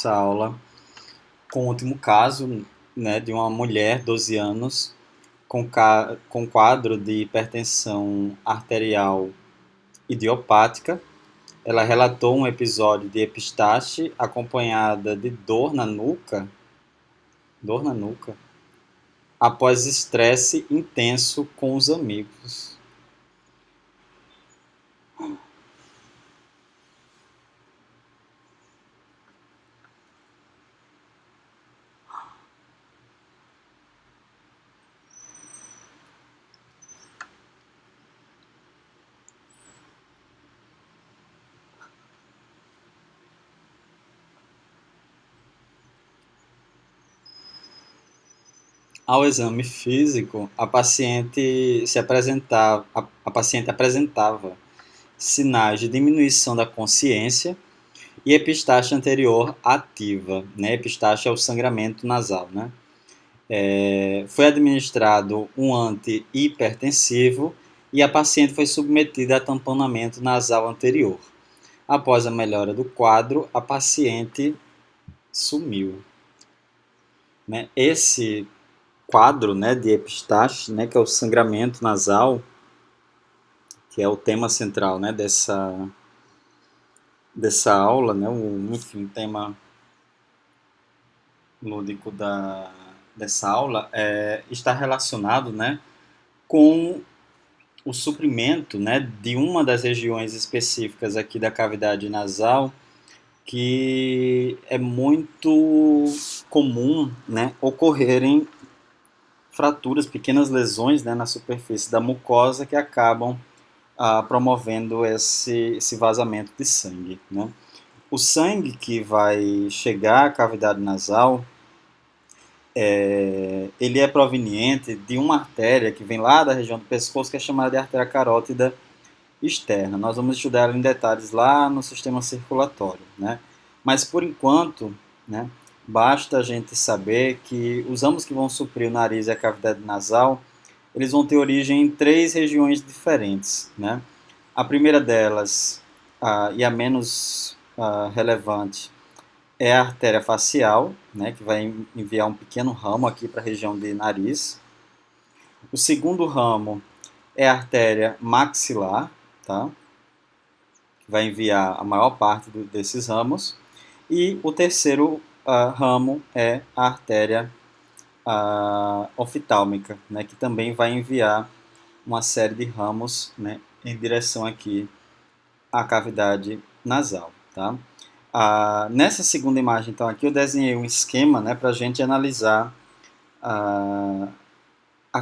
Essa aula com o último caso, né, de uma mulher, 12 anos, com quadro de hipertensão arterial idiopática. Ela relatou um episódio de epistaxe acompanhada de dor na nuca, após estresse intenso com os amigos. Ao exame físico, a paciente apresentava sinais de diminuição da consciência e epistaxe anterior ativa, né? Epistaxe é o sangramento nasal, né? Foi administrado um antihipertensivo e a paciente foi submetida a tamponamento nasal anterior. Após a melhora do quadro, a paciente sumiu, né? Esse quadro, né, de epistaxe, né, que é o sangramento nasal, que é o tema central, né, dessa aula, né, enfim, o tema lúdico dessa aula está relacionado, né, com o suprimento, né, de uma das regiões específicas aqui da cavidade nasal, que é muito comum, né, ocorrerem fraturas, pequenas lesões, né, na superfície da mucosa que acabam promovendo esse vazamento de sangue, né? O sangue que vai chegar à cavidade nasal, ele é proveniente de uma artéria que vem lá da região do pescoço, que é chamada de artéria carótida externa. Nós vamos estudar ela em detalhes lá no sistema circulatório, né? Mas por enquanto, né, basta a gente saber que os ramos que vão suprir o nariz e a cavidade nasal, eles vão ter origem em três regiões diferentes, né? A primeira delas, e a menos relevante, é a artéria facial, né, que vai enviar um pequeno ramo aqui para a região de nariz. O segundo ramo é a artéria maxilar, tá? Que vai enviar a maior parte desses ramos. E o terceiro ramo é a artéria oftálmica, né, que também vai enviar uma série de ramos, né, em direção aqui à cavidade nasal, tá? Nessa segunda imagem, então, aqui eu desenhei um esquema, né, para a gente analisar a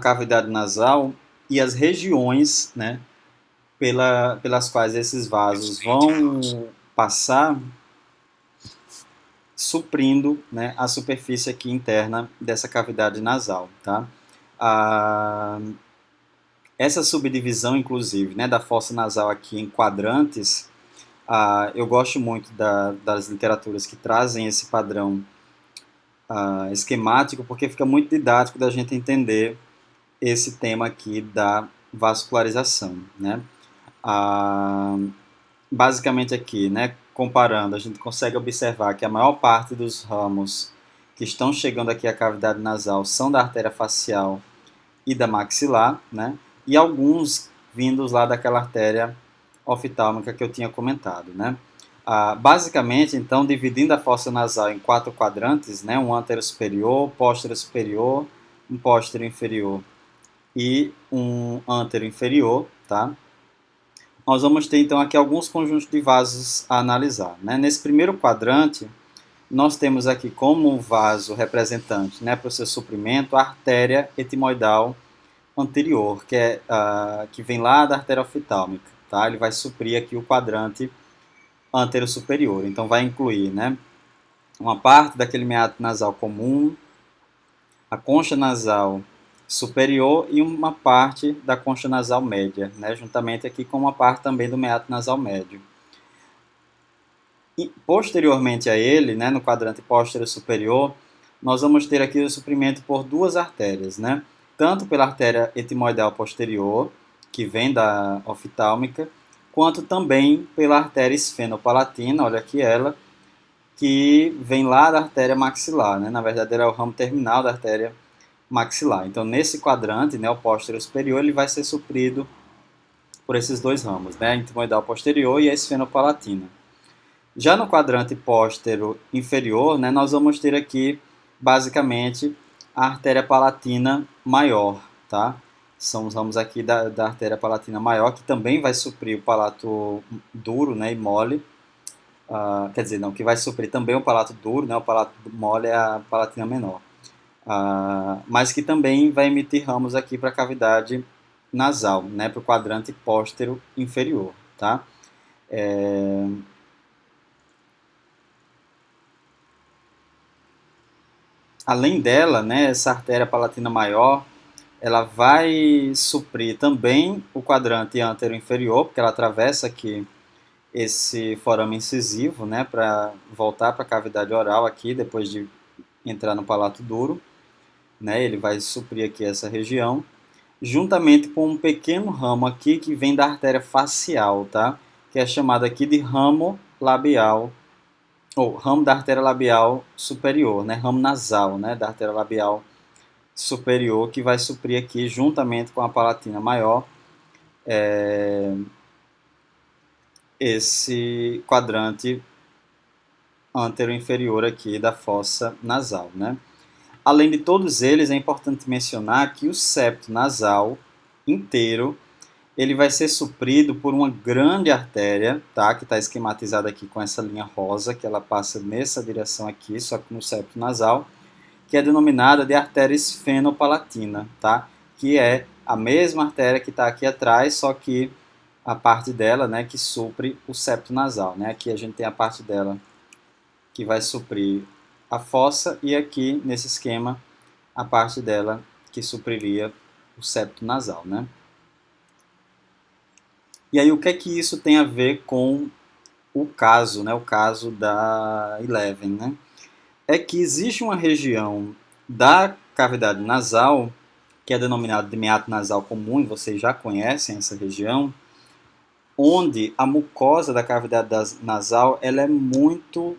cavidade nasal e as regiões, né, pelas quais esses vasos vão passar, suprindo, né, a superfície aqui interna dessa cavidade nasal, tá? Essa subdivisão, inclusive, né, da fossa nasal aqui em quadrantes, eu gosto muito das literaturas que trazem esse padrão esquemático, porque fica muito didático da gente entender esse tema aqui da vascularização, né? Basicamente aqui, né, comparando, a gente consegue observar que a maior parte dos ramos que estão chegando aqui à cavidade nasal são da artéria facial e da maxilar, né? E alguns vindos lá daquela artéria oftálmica que eu tinha comentado, né? Basicamente, então, dividindo a fossa nasal em quatro quadrantes, né? Um antero superior, póstero superior, um póstero inferior e um antero inferior, tá? Nós vamos ter, então, aqui alguns conjuntos de vasos a analisar, né? Nesse primeiro quadrante, nós temos aqui como vaso representante, né, para o seu suprimento, a artéria etimoidal anterior, que vem lá da artéria oftálmica, tá? Ele vai suprir aqui o quadrante antero superior. Então vai incluir, né, uma parte daquele meato nasal comum, a concha nasal superior e uma parte da concha nasal média, né, juntamente aqui com uma parte também do meato nasal médio. E posteriormente a ele, né, no quadrante posterior superior, nós vamos ter aqui o suprimento por duas artérias, né? Tanto pela artéria etimoidal posterior, que vem da oftálmica, quanto também pela artéria esfenopalatina, olha aqui ela, que vem lá da artéria maxilar, né? Na verdade, ele é o ramo terminal da artéria maxilar. Então, nesse quadrante, né, o posterior superior, ele vai ser suprido por esses dois ramos, né? A intimoidal posterior e a esfenopalatina. Já no quadrante póstero inferior, né, nós vamos ter aqui, basicamente, a artéria palatina maior, tá? São os ramos aqui da artéria palatina maior, que também vai suprir o palato duro, né, e mole. Quer dizer, não, que vai suprir também o palato duro, né, o palato mole é a palatina menor. Mas que também vai emitir ramos aqui para a cavidade nasal, né, para o quadrante póstero inferior, tá? Além dela, né, essa artéria palatina maior, ela vai suprir também o quadrante antero-inferior, porque ela atravessa aqui esse forame incisivo, né, para voltar para a cavidade oral aqui, depois de entrar no palato duro, né, ele vai suprir aqui essa região, juntamente com um pequeno ramo aqui que vem da artéria facial, tá, que é chamado aqui de ramo labial, ou ramo da artéria labial superior, né, ramo nasal, né, da artéria labial superior, que vai suprir aqui, juntamente com a palatina maior, esse quadrante antero-inferior aqui da fossa nasal, né? Além de todos eles, é importante mencionar que o septo nasal inteiro ele vai ser suprido por uma grande artéria, tá? Que está esquematizada aqui com essa linha rosa, que ela passa nessa direção aqui, só que no septo nasal, que é denominada de artéria esfenopalatina, tá? Que é a mesma artéria que está aqui atrás, só que a parte dela, né, que supre o septo nasal, né? Aqui a gente tem a parte dela que vai suprir a fossa e aqui nesse esquema a parte dela que supriria o septo nasal, né? E aí o que é que isso tem a ver com o caso, né? O caso da Eleven, né? É que existe uma região da cavidade nasal que é denominada de meato nasal comum, e vocês já conhecem essa região, onde a mucosa da cavidade nasal ela é muito,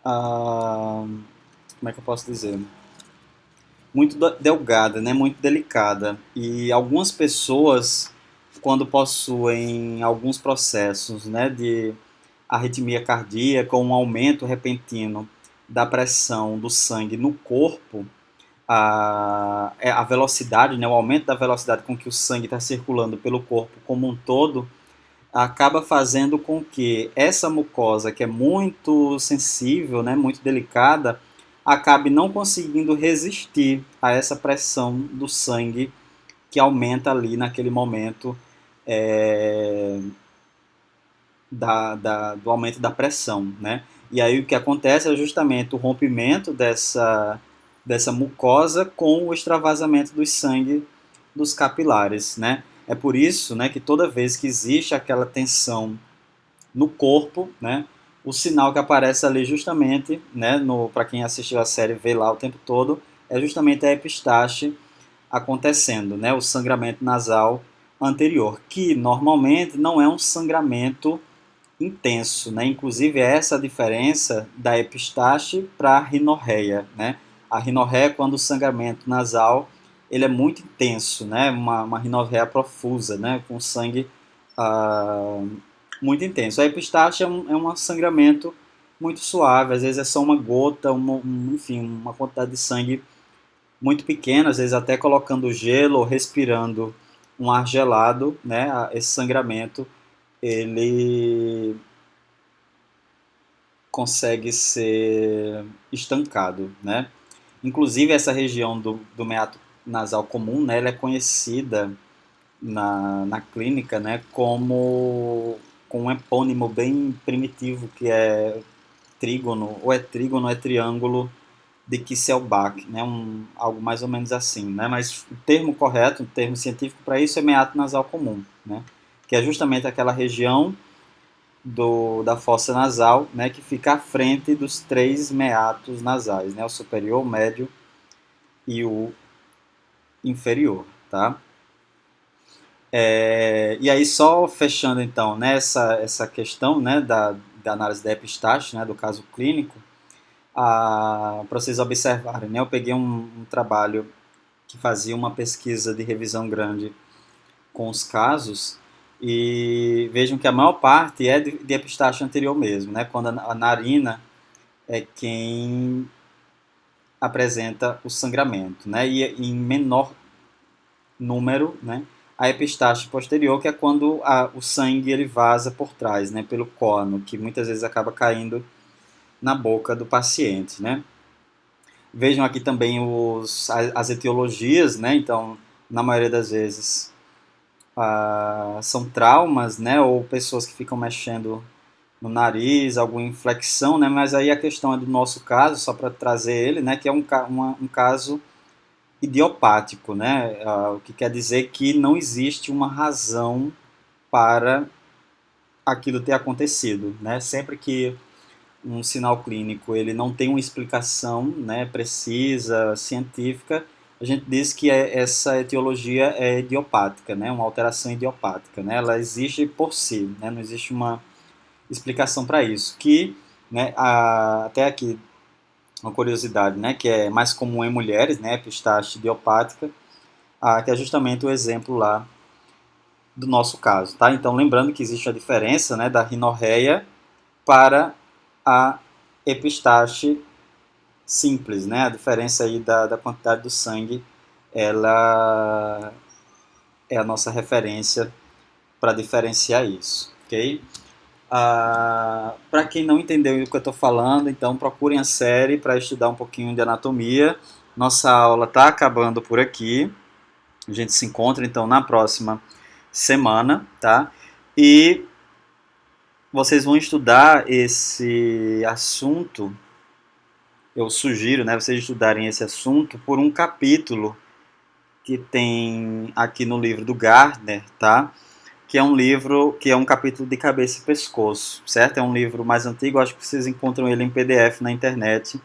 como é que eu posso dizer? Muito delgada, né? Muito delicada. E algumas pessoas, quando possuem alguns processos, né, de arritmia cardíaca ou um aumento repentino da pressão do sangue no corpo, a velocidade, né, o aumento da velocidade com que o sangue está circulando pelo corpo como um todo, acaba fazendo com que essa mucosa, que é muito sensível, né, muito delicada, acabe não conseguindo resistir a essa pressão do sangue que aumenta ali naquele momento é, do aumento da pressão, né? E aí o que acontece é justamente o rompimento dessa mucosa com o extravasamento do sangue dos capilares, né? É por isso, né, que toda vez que existe aquela tensão no corpo, né, o sinal que aparece ali justamente, né, para quem assistiu a série vê lá o tempo todo, é justamente a epistaxe acontecendo, né, o sangramento nasal anterior, que normalmente não é um sangramento intenso, né? Inclusive é essa a diferença da epistaxe para a rinorreia, né? A rinorreia é quando o sangramento nasal ele é muito intenso, né? Uma rinorreia profusa, né? Com sangue ah, muito intenso. A epistaxe é um sangramento muito suave, às vezes é só uma gota, enfim, uma quantidade de sangue muito pequena, às vezes até colocando gelo ou respirando um ar gelado, né? Esse sangramento ele consegue ser estancado, né? Inclusive essa região do meato nasal comum, né, ela é conhecida na clínica, né, como com um epônimo bem primitivo que é trígono, ou é trígono, ou é triângulo de Kisselbach, né, algo mais ou menos assim, né? Mas o termo correto, o termo científico para isso é meato nasal comum, né? Que é justamente aquela região da fossa nasal, né, que fica à frente dos três meatos nasais, né, o superior, o médio e o inferior, tá? E aí só fechando então nessa essa questão, né, da análise da epistaxe, né, do caso clínico, para vocês observarem, né? Eu peguei um trabalho que fazia uma pesquisa de revisão grande com os casos e vejam que a maior parte é de epistaxe anterior mesmo, né? Quando a narina é quem apresenta o sangramento, né? E em menor número, né? A epistaxe posterior, que é quando o sangue ele vaza por trás, né? Pelo córneo, que muitas vezes acaba caindo na boca do paciente, né? Vejam aqui também as etiologias, né? Então, na maioria das vezes, são traumas, né? Ou pessoas que ficam mexendo no nariz, alguma inflexão, né? Mas aí a questão é do nosso caso, só para trazer ele, né? Que é um caso idiopático, né? O que quer dizer que não existe uma razão para aquilo ter acontecido, né? Sempre que um sinal clínico ele não tem uma explicação, né, precisa, científica, a gente diz que essa etiologia é idiopática, né, uma alteração idiopática, né, ela existe por si, né, não existe uma explicação para isso, que, né, até aqui uma curiosidade, né, que é mais comum em mulheres, né, epistaxe idiopática, que é justamente o exemplo lá do nosso caso, tá? Então lembrando que existe a diferença, né, da rinorreia para a epistaxe simples, né? A diferença aí da quantidade do sangue, ela é a nossa referência para diferenciar isso, ok? Para quem não entendeu o que eu estou falando, então procurem a série para estudar um pouquinho de anatomia. Nossa aula está acabando por aqui. A gente se encontra então na próxima semana, tá? E vocês vão estudar esse assunto. Eu sugiro, né, vocês estudarem esse assunto por um capítulo que tem aqui no livro do Gardner, tá? Que é um livro, que é um capítulo de cabeça e pescoço, certo? É um livro mais antigo, acho que vocês encontram ele em PDF na internet.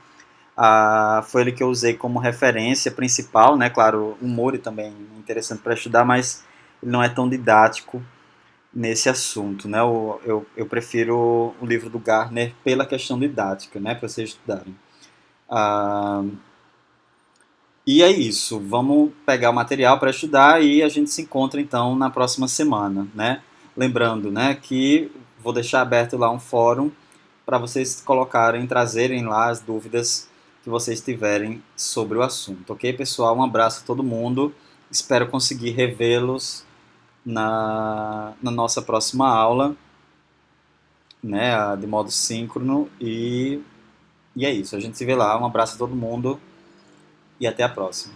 Foi ele que eu usei como referência principal, né? Claro, o Mori também é interessante para estudar, mas ele não é tão didático nesse assunto, né? Eu prefiro o livro do Gardner pela questão didática, né? Para vocês estudarem. Ah, E é isso, vamos pegar o material para estudar e a gente se encontra então na próxima semana, né? Lembrando, né, que vou deixar aberto lá um fórum para vocês colocarem, trazerem lá as dúvidas que vocês tiverem sobre o assunto, ok, pessoal? Um abraço a todo mundo, espero conseguir revê-los na nossa próxima aula, né, de modo síncrono e é isso, a gente se vê lá, um abraço a todo mundo e até a próxima.